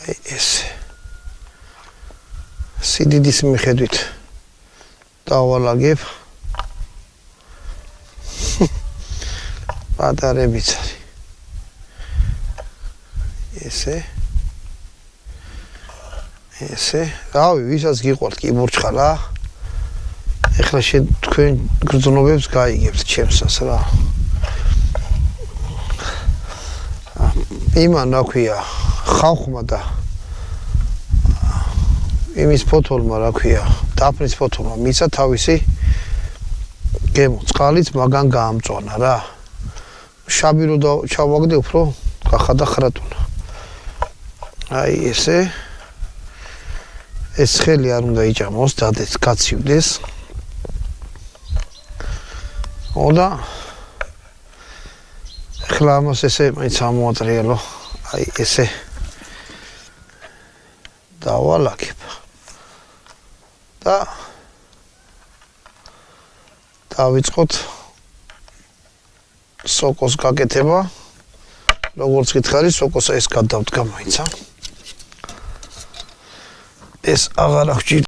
აი ესე. სიდიდის მიხედვით დავალაგებ. პატარებიც არის. ესე. რავი, ვისაც გიყვართ კი მურჩხა რა. ეხლა თქვენ გრძნობებს გაიგებთ ჩემსას რა. იმან რა ქვია, ხალხმა და იმის ფოთოლმა რა ქვია, დაფნის ფოთოლმა მიცა თავისი გემო, წყალიც მაგან გაამწვანა რა. შაბი რო ჩავაგდე უფრო გახადა ხრატუნა. აი ესე. ეს ხელი არ უნდა იჭამოს, დადეს, გაცივდეს. და ახლა ამას ესე მაინც ამოატრიალო. აი ესე. დავალაგებ. და დავიწყოთ სოკოს გაკეთება. როგორც გითხარი, სოკოსა ეს გადავდგა მაინც. ეს აღარ აღჭირდება